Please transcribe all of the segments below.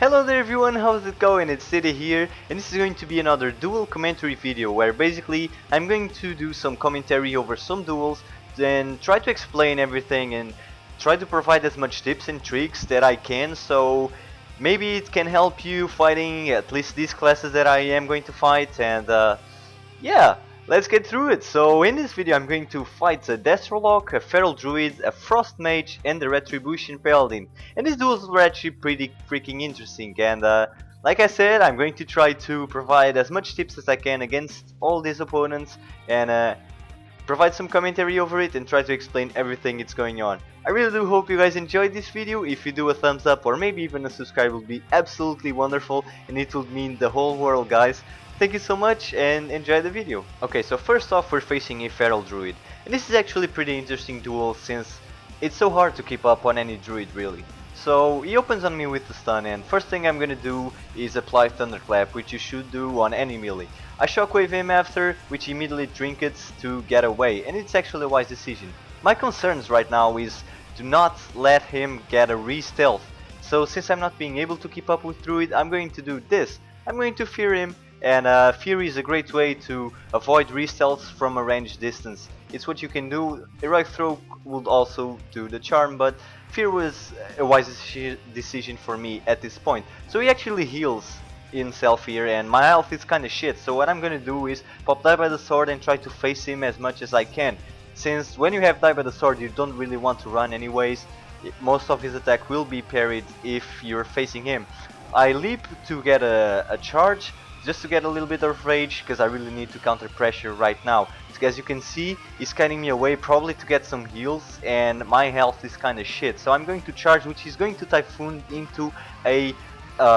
Hello there everyone, how's it going? It's Deedee here, and this is going to be another duel commentary video where basically I'm going to do some commentary over some duels, then try to explain everything and try to provide as much tips and tricks that I can, so maybe it can help you fighting at least these classes that I am going to fight. And yeah, let's get through it. So in this video I'm going to fight a Destro, a Feral Druid, a Frost Mage and the Retribution Paladin. And these duels were actually pretty freaking interesting, and like I said, I'm going to try to provide as much tips as I can against all these opponents and provide some commentary over it and try to explain everything that's going on. I really do hope you guys enjoyed this video. If you do, a thumbs up or maybe even a subscribe would be absolutely wonderful, and it would mean the whole world, guys. Thank you so much and enjoy the video. Okay, so first off we're facing a Feral Druid, and this is actually a pretty interesting duel since it's so hard to keep up on any Druid really. So he opens on me with the stun, and first thing I'm gonna do is apply Thunderclap, which you should do on any melee. I shockwave him after, which immediately trinkets to get away, and it's actually a wise decision. My concerns right now is do not let him get a re-stealth. So since I'm not being able to keep up with Druid, I'm going to do this. I'm going to fear him, and fear is a great way to avoid re-stealths from a ranged distance. It's what you can do. Heroic Throw would also do the charm, but fear was a wise decision for me at this point. So he actually heals himself here, and my health is kinda shit, so what I'm gonna do is pop Die by the Sword and try to face him as much as I can. Since when you have Die by the Sword you don't really want to run anyways, most of his attack will be parried if you're facing him. I leap to get a charge, just to get a little bit of rage, because I really need to counter pressure right now. As you can see, he's scanning me away probably to get some heals, and my health is kinda shit. So I'm going to charge, which is going to Typhoon into a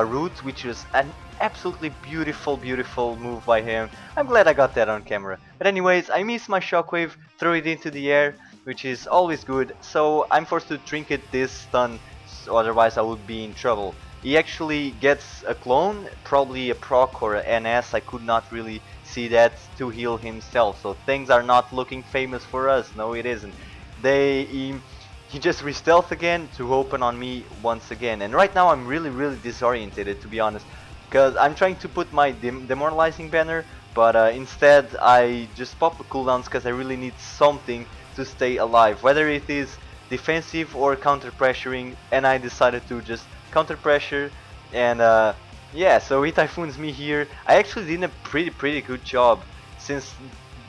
root, which is an absolutely beautiful move by him. I'm glad I got that on camera. But anyways, I miss my shockwave, throw it into the air, which is always good. So I'm forced to trinket this stun, so otherwise I would be in trouble. He actually gets a clone, probably a proc or an NS, I could not really see that, to heal himself. So things are not looking famous for us, no it isn't. He just re-stealth again to open on me once again, and right now I'm really disoriented, to be honest, because I'm trying to put my demoralizing banner, but instead I just pop the cooldowns because I really need something to stay alive, whether it is defensive or counter pressuring, and I decided to just counter pressure. And yeah, so he typhoons me here. I actually did a pretty good job, since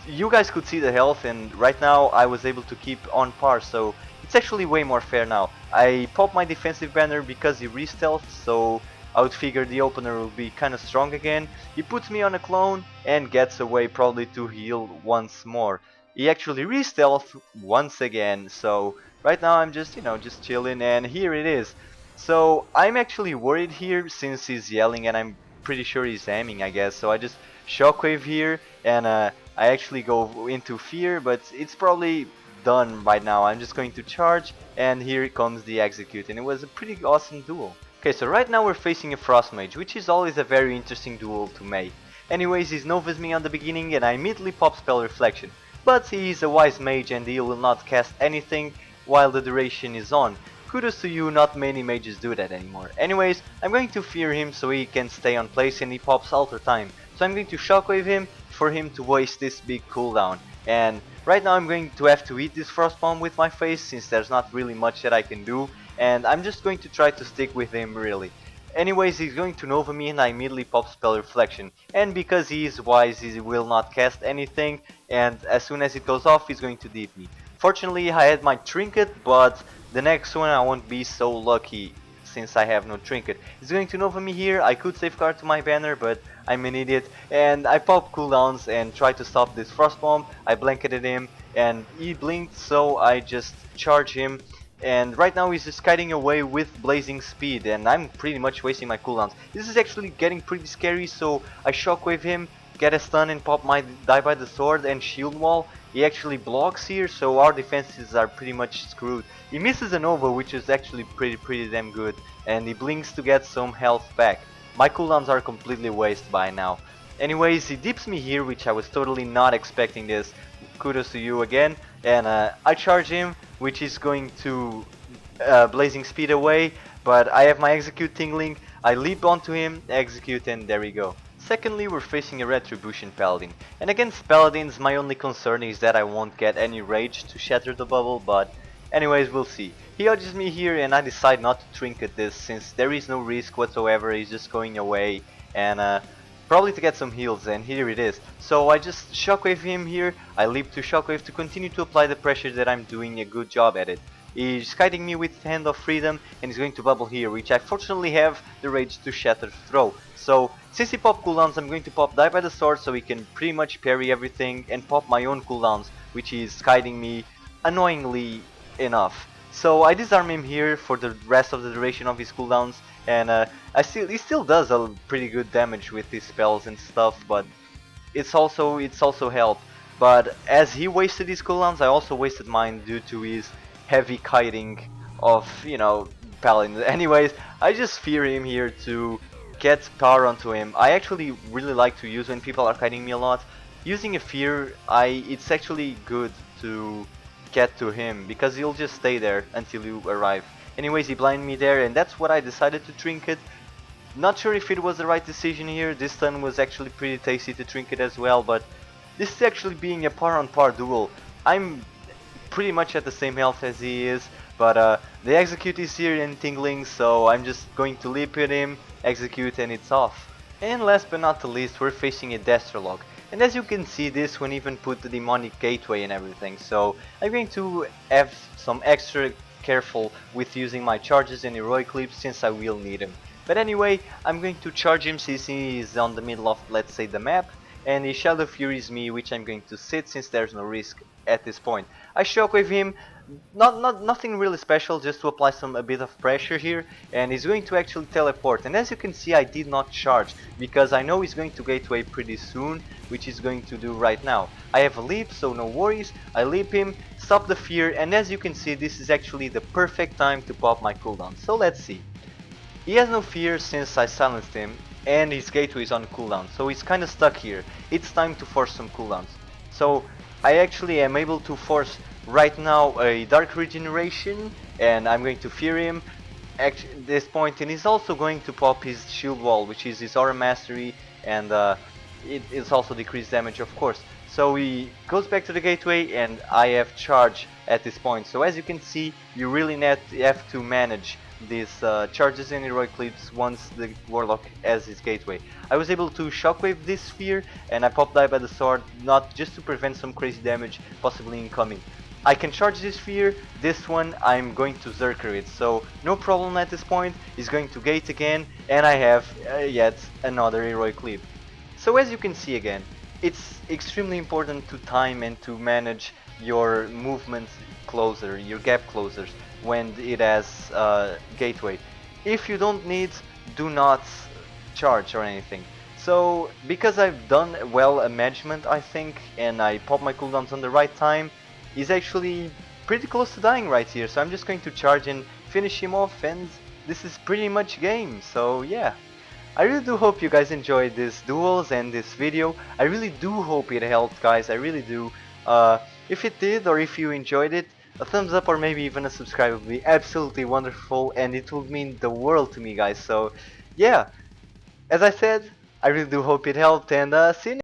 you guys could see the health, and right now I was able to keep on par, so it's actually way more fair now. I pop my defensive banner because he re-stealthed, so I would figure the opener will be kinda strong again. He puts me on a clone and gets away, probably to heal once more. He actually re-stealthed once again, so right now I'm just, just chilling, and here it is. So I'm actually worried here since he's yelling, and I'm pretty sure he's aiming, I guess. So I just shockwave here, and I actually go into fear, but it's probably done right now. I'm just going to charge, and here comes the execute, and it was a pretty awesome duel. Okay, so right now we're facing a Frost Mage, which is always a very interesting duel to make. Anyways, he's Novas me on the beginning, and I immediately pop Spell Reflection. But he is a wise mage, and he will not cast anything while the duration is on. Kudos to you, not many mages do that anymore. Anyways, I'm going to fear him so he can stay on place, and he pops Alter Time. So I'm going to shockwave him for him to waste this big cooldown. And right now I'm going to have to eat this Frost Bomb with my face, since there's not really much that I can do. And I'm just going to try to stick with him really. Anyways, he's going to Nova me, and I immediately pop Spell Reflection. And because he is wise, he will not cast anything, and as soon as it goes off, he's going to deep me. Fortunately, I had my trinket, but the next one I won't be so lucky since I have no trinket. He's going to Nova me here. I could safeguard to my banner, but I'm an idiot, and I pop cooldowns and try to stop this Frost Bomb. I blanketed him, and he blinked, so I just charge him. And right now he's just kiting away with blazing speed, and I'm pretty much wasting my cooldowns. This is actually getting pretty scary, so I shockwave him, get a stun, and pop my Die by the Sword and shield wall. He actually blocks here, so our defenses are pretty much screwed. He misses a Nova, which is actually pretty damn good, and he blinks to get some health back. My cooldowns are completely wasted by now. Anyways, he dips me here, which I was totally not expecting this. Kudos to you again. And I charge him, which is going to blazing speed away, but I have my execute tingling. I leap onto him, execute, and there we go. Secondly, we're facing a Retribution Paladin, and against Paladins my only concern is that I won't get any rage to shatter the bubble, but anyways, we'll see. He dodges me here and I decide not to trinket this since there is no risk whatsoever, he's just going away and probably to get some heals, and here it is. So I just shockwave him here, I leap to shockwave to continue to apply the pressure that I'm doing a good job at it. He's kiting me with Hand of Freedom and he's going to bubble here, which I fortunately have the rage to shatter throw. So since he popped cooldowns, I'm going to pop Die by the Sword so he can pretty much parry everything and pop my own cooldowns, which is kiting me annoyingly enough. So I disarm him here for the rest of the duration of his cooldowns, and he still does a pretty good damage with his spells and stuff, but it's also help. But as he wasted his cooldowns, I also wasted mine due to his heavy kiting of, you know, Paladin. Anyways, I just fear him here to get power onto him. I actually really like to use when people are kiting me a lot. Using a fear, it's actually good to get to him because he'll just stay there until you arrive. Anyways, he blinded me there and that's what I decided to trinket. Not sure if it was the right decision here. This stun was actually pretty tasty to trinket as well, but this is actually being a par on par duel. I'm pretty much at the same health as he is, but the execute is here and tingling, so I'm just going to leap at him, execute, and it's off. And last but not the least, we're facing a Destro. And as you can see, this one even put the demonic gateway and everything, so I'm going to have some extra careful with using my charges and heroic leaps since I will need them. But anyway, I'm going to charge him since he is on the middle of, let's say, the map, and he Shadow Furies me, which I'm going to sit since there's no risk at this point. I shockwave him, nothing really special, just to apply a bit of pressure here, and he's going to actually teleport. And as you can see, I did not charge because I know he's going to gateway pretty soon, which he's going to do right now. I have a leap, so no worries. I leap him, stop the fear, and as you can see, this is actually the perfect time to pop my cooldown. So let's see. He has no fear since I silenced him, and his gateway is on cooldown, so he's kinda stuck here. It's time to force some cooldowns. So I actually am able to force right now a Dark Regeneration, and I'm going to fear him at this point, and he's also going to pop his Shield Wall, which is his Aura Mastery, and it is also decreased damage, of course. So he goes back to the gateway, and I have charge at this point. So as you can see, you really have to manage these charges and heroic leaps once the Warlock has his gateway. I was able to shockwave this sphere and I popped Die by the Sword, not just to prevent some crazy damage possibly incoming. I can charge this sphere, this one I'm going to Zerker it, so no problem at this point. He's going to gate again and I have yet another heroic leap. So as you can see again, it's extremely important to time and to manage your movement closer, your gap closers, when it has gateway. If you don't need, do not charge or anything. So because I've done well a management, I think, and I pop my cooldowns on the right time, he's actually pretty close to dying right here. So I'm just going to charge and finish him off, and this is pretty much game. So yeah, I really do hope you guys enjoyed this duels and this video. I really do hope it helped, guys. I really do. If it did, or if you enjoyed it, a thumbs up or maybe even a subscribe would be absolutely wonderful, and it would mean the world to me, guys. So yeah, as I said, I really do hope it helped, and see you